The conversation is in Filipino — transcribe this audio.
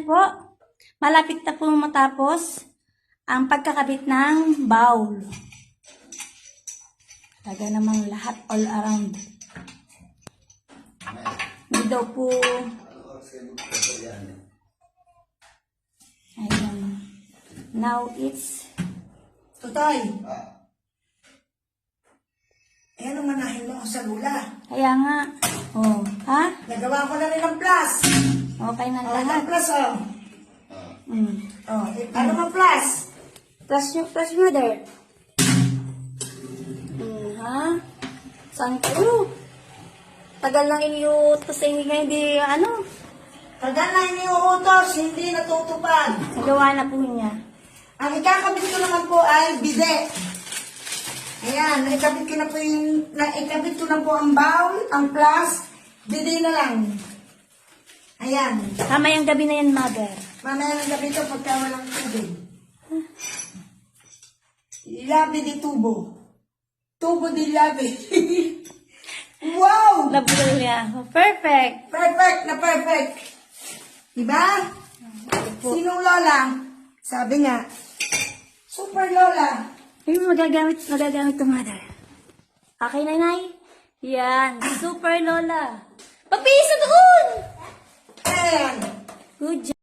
po. Malapit na po matapos ang pagkakabit ng bowl. Talaga namang lahat all around. Hindi daw po. Ayan. Now it's Tutoy. Eh, ano manahin mo ako sa lula? kaya nga. Oh, ha? Nagawa ko na rin ang plus. Okay na Oh, lahat. ang plus, oh. Oh, ano ang plus? Plus mother. Ha? Saan kayo? Tagal lang iniutos sa hindi ano. Tagal na iniuutos, hindi natutupad. Nagawa na po niya. Ang ikakabit ko naman po ay bide. Ayan, naikabit ko na po ang bowl, ang plus, bide na lang. Ayan. Kamayang gabi na yan, mother. Mamaya ng gabi ito pagka walang tubig. Labi di tubo. Tubo di labi. Wow! Nabulol niya. Perfect. Perfect na perfect. Diba? Sinong lola? Sabi nga, super lola. Ay, magagamit to, mother. Okay, nanay? Yan. Super lola. Papiso doon! Ayan. Good job.